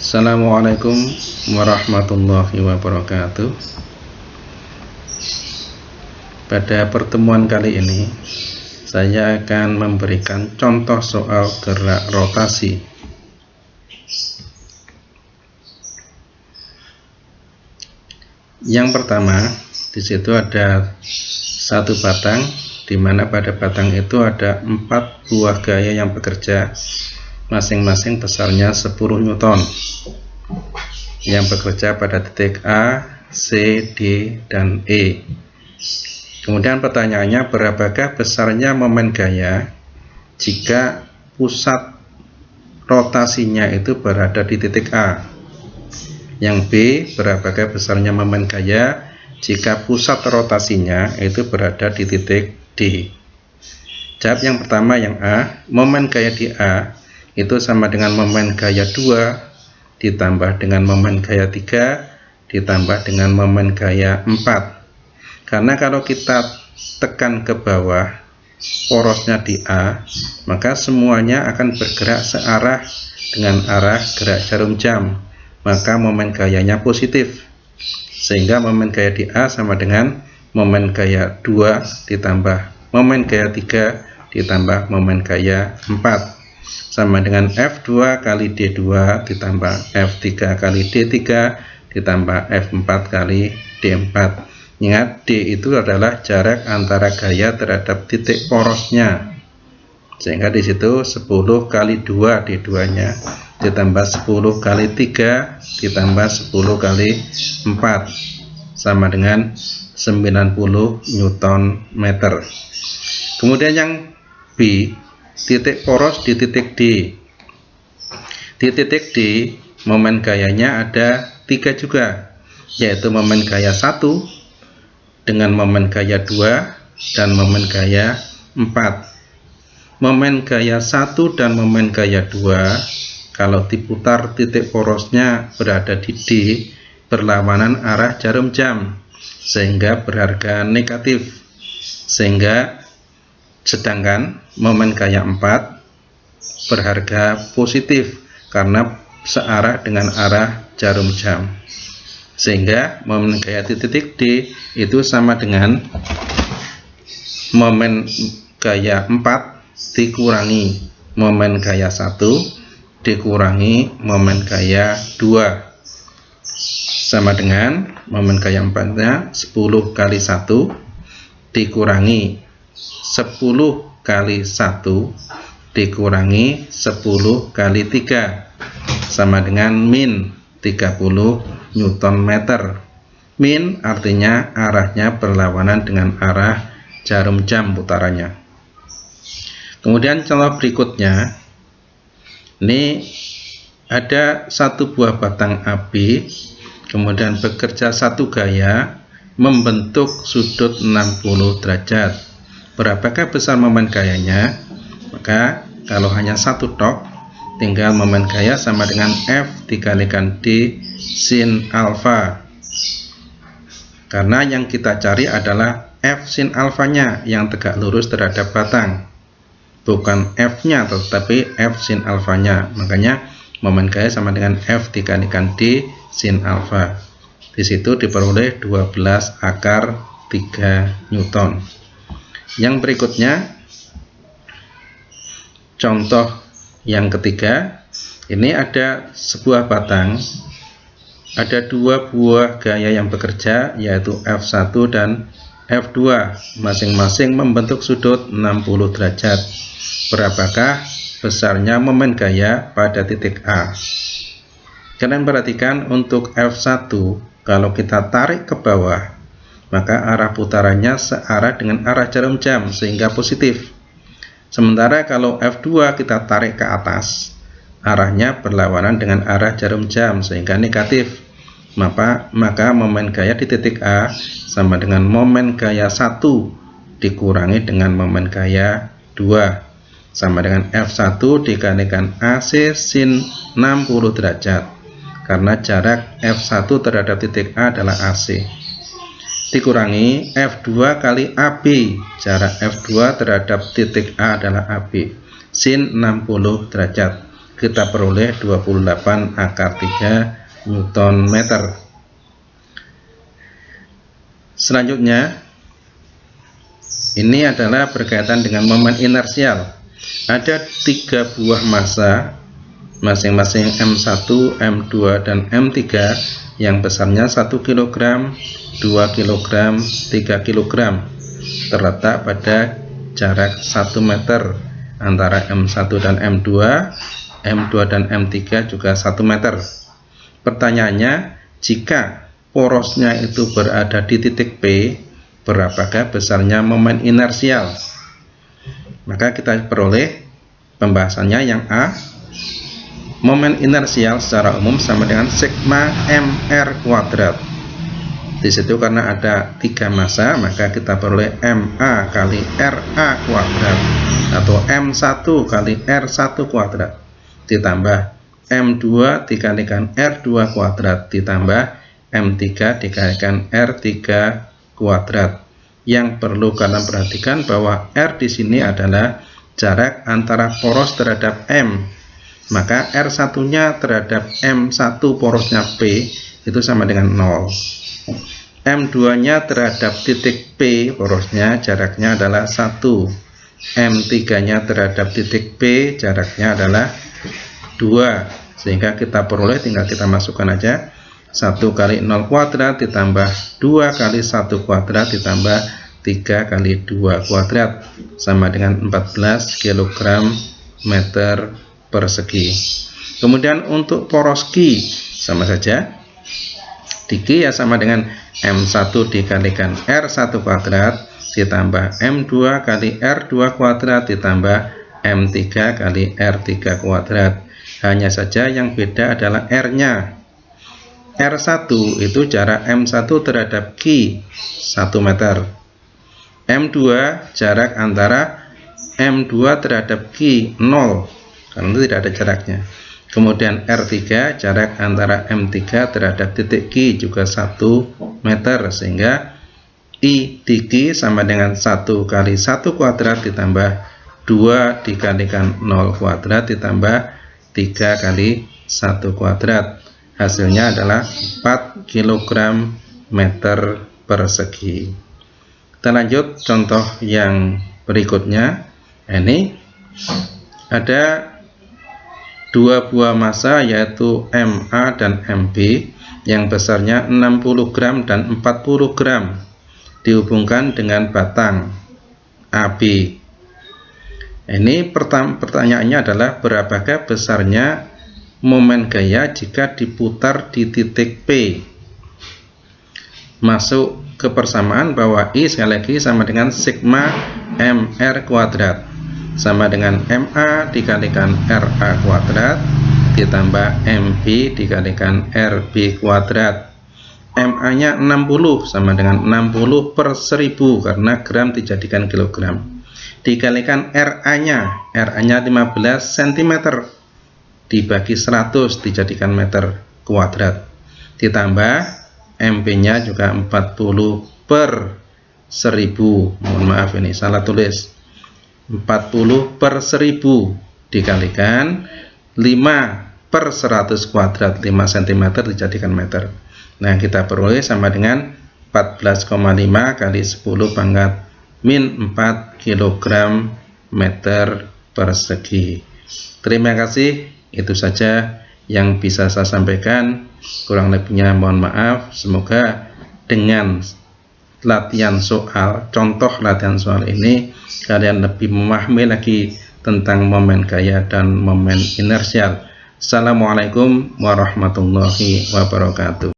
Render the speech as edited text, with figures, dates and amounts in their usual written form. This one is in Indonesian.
Assalamualaikum warahmatullahi wabarakatuh. Pada pertemuan kali ini saya akan memberikan contoh soal gerak rotasi. Yang pertama, di situ ada satu batang, di mana pada batang itu ada 4 buah gaya yang bekerja, masing-masing besarnya 10 Newton, yang bekerja pada titik A, C, D, dan E. Kemudian pertanyaannya, berapakah besarnya momen gaya jika pusat rotasinya itu berada di titik A? Yang B, berapakah besarnya momen gaya jika pusat rotasinya itu berada di titik D? Jawab yang pertama, yang A. Momen gaya di A itu sama dengan momen gaya 2 ditambah dengan momen gaya 3 ditambah dengan momen gaya 4. Karena kalau kita tekan ke bawah porosnya di A, maka semuanya akan bergerak searah dengan arah gerak jarum jam, maka momen gayanya positif, sehingga momen gaya di A sama dengan momen gaya 2 ditambah momen gaya 3 ditambah momen gaya 4, sama dengan F2 kali D2 ditambah F3 kali D3 ditambah F4 kali D4. Ingat, D itu adalah jarak antara gaya terhadap titik porosnya, sehingga di situ 10 kali 2 D2 nya ditambah 10 kali 3 ditambah 10 kali 4 sama dengan 90 Newton meter. Kemudian yang B, titik poros di titik D. Di titik D, momen gayanya ada 3 juga, yaitu momen gaya 1 dengan momen gaya 2 dan momen gaya 4. Momen gaya 1 dan momen gaya 2 kalau diputar titik porosnya berada di D, berlawanan arah jarum jam, sehingga berharga negatif. Sedangkan momen gaya 4 berharga positif karena searah dengan arah jarum jam, sehingga momen gaya di titik D itu sama dengan momen gaya 4 dikurangi momen gaya 1 dikurangi momen gaya 2, sama dengan momen gaya 4 nya 10 kali 1 dikurangi 10 kali 1 dikurangi 10 kali 3 sama dengan min 30 Newton meter. Min artinya arahnya berlawanan dengan arah jarum jam putarannya. Kemudian contoh berikutnya, ini ada satu buah batang AB, kemudian bekerja satu gaya membentuk sudut 60 derajat. Berapakah besar momen gayanya? Maka kalau hanya satu tok, tinggal momen gaya sama dengan F dikalikan D sin alfa. Karena yang kita cari adalah F sin alfanya yang tegak lurus terhadap batang, bukan F nya tetapi F sin alfanya. Makanya momen gaya sama dengan F dikalikan D sin alfa. Di situ diperoleh 12 akar 3 Newton. Yang berikutnya, contoh yang ketiga, ini ada sebuah batang, ada 2 buah gaya yang bekerja, yaitu F1 dan F2, masing-masing membentuk sudut 60 derajat. Berapakah besarnya momen gaya pada titik A? Kalian perhatikan, untuk F1 kalau kita tarik ke bawah, maka arah putarannya searah dengan arah jarum jam, sehingga positif. Sementara kalau F2 kita tarik ke atas, arahnya berlawanan dengan arah jarum jam, sehingga negatif. Maka momen gaya di titik A sama dengan momen gaya 1 dikurangi dengan momen gaya 2, sama dengan F1 dikalikan AC sin 60 derajat, karena jarak F1 terhadap titik A adalah AC, dikurangi F2 kali AB, jarak F2 terhadap titik A adalah AB, sin 60 derajat. kita peroleh 28/3 Newton meter. Selanjutnya, ini adalah berkaitan dengan momen inersial. Ada 3 buah massa, masing-masing M1, M2, dan M3 yang besarnya 1 kg, 2 kg, 3 kg, terletak pada jarak 1 meter antara M1 dan M2, M2 dan M3 juga 1 meter. Pertanyaannya, jika porosnya itu berada di titik P, berapakah besarnya momen inersial? Maka kita peroleh pembahasannya yang A. Momen inersial secara umum sama dengan sigma mr kuadrat. Di situ karena ada 3 massa, maka kita peroleh ma kali ra kuadrat atau m1 kali r1 kuadrat ditambah m2 dikalikan r2 kuadrat ditambah M3 dikalikan R3 kuadrat. Yang perlu kalian perhatikan bahwa R di sini adalah jarak antara poros terhadap M. Maka R1-nya terhadap M1 porosnya P itu sama dengan 0. M2-nya terhadap titik P porosnya jaraknya adalah 1. M3-nya terhadap titik P jaraknya adalah 2. Sehingga kita peroleh, tinggal kita masukkan aja. 1 kali 0 kuadrat ditambah 2 kali 1 kuadrat ditambah 3 kali 2 kuadrat sama dengan 14 kg meter persegi. Kemudian untuk poros Q sama saja. Di Q ya sama dengan M1 dikalikan R1 kuadrat ditambah M2 kali R2 kuadrat ditambah M3 kali R3 kuadrat. Hanya saja yang beda adalah R-nya. R1 itu jarak M1 terhadap Q 1 meter. M2 jarak antara M2 terhadap Q 0 karena itu tidak ada jaraknya. Kemudian R3 jarak antara M3 terhadap titik Q juga 1 meter, sehingga I di Q sama dengan 1 kali 1 kuadrat ditambah 2 dikalikan 0 kuadrat ditambah 3 kali 1 kuadrat. Hasilnya adalah 4 kg meter persegi. Kita lanjut contoh yang berikutnya. Ini ada 2 buah massa yaitu MA dan MB yang besarnya 60 gram dan 40 gram dihubungkan dengan batang AB. Ini pertanyaannya adalah berapakah besarnya momen gaya jika diputar di titik P. Masuk ke persamaan bahwa I sekali lagi sama dengan sigma mr kuadrat sama dengan ma dikalikan ra kuadrat ditambah mb dikalikan rb kuadrat. Ma nya 60 sama dengan 60 per 1000 karena gram dijadikan kilogram, dikalikan ra nya 15 cm dibagi 100 dijadikan meter kuadrat, ditambah MP nya juga 40 per 1000. Mohon maaf ini salah tulis, 40 per 1000 dikalikan 5 per 100 kuadrat, 5 cm dijadikan meter. Nah, kita peroleh sama dengan 14,5 kali 10 pangkat min 4 kg meter persegi. Terima kasih. Itu saja yang bisa saya sampaikan, kurang lebihnya mohon maaf. Semoga dengan latihan soal, contoh latihan soal ini, kalian lebih memahami lagi tentang momen gaya dan momen inersial. Assalamualaikum warahmatullahi wabarakatuh.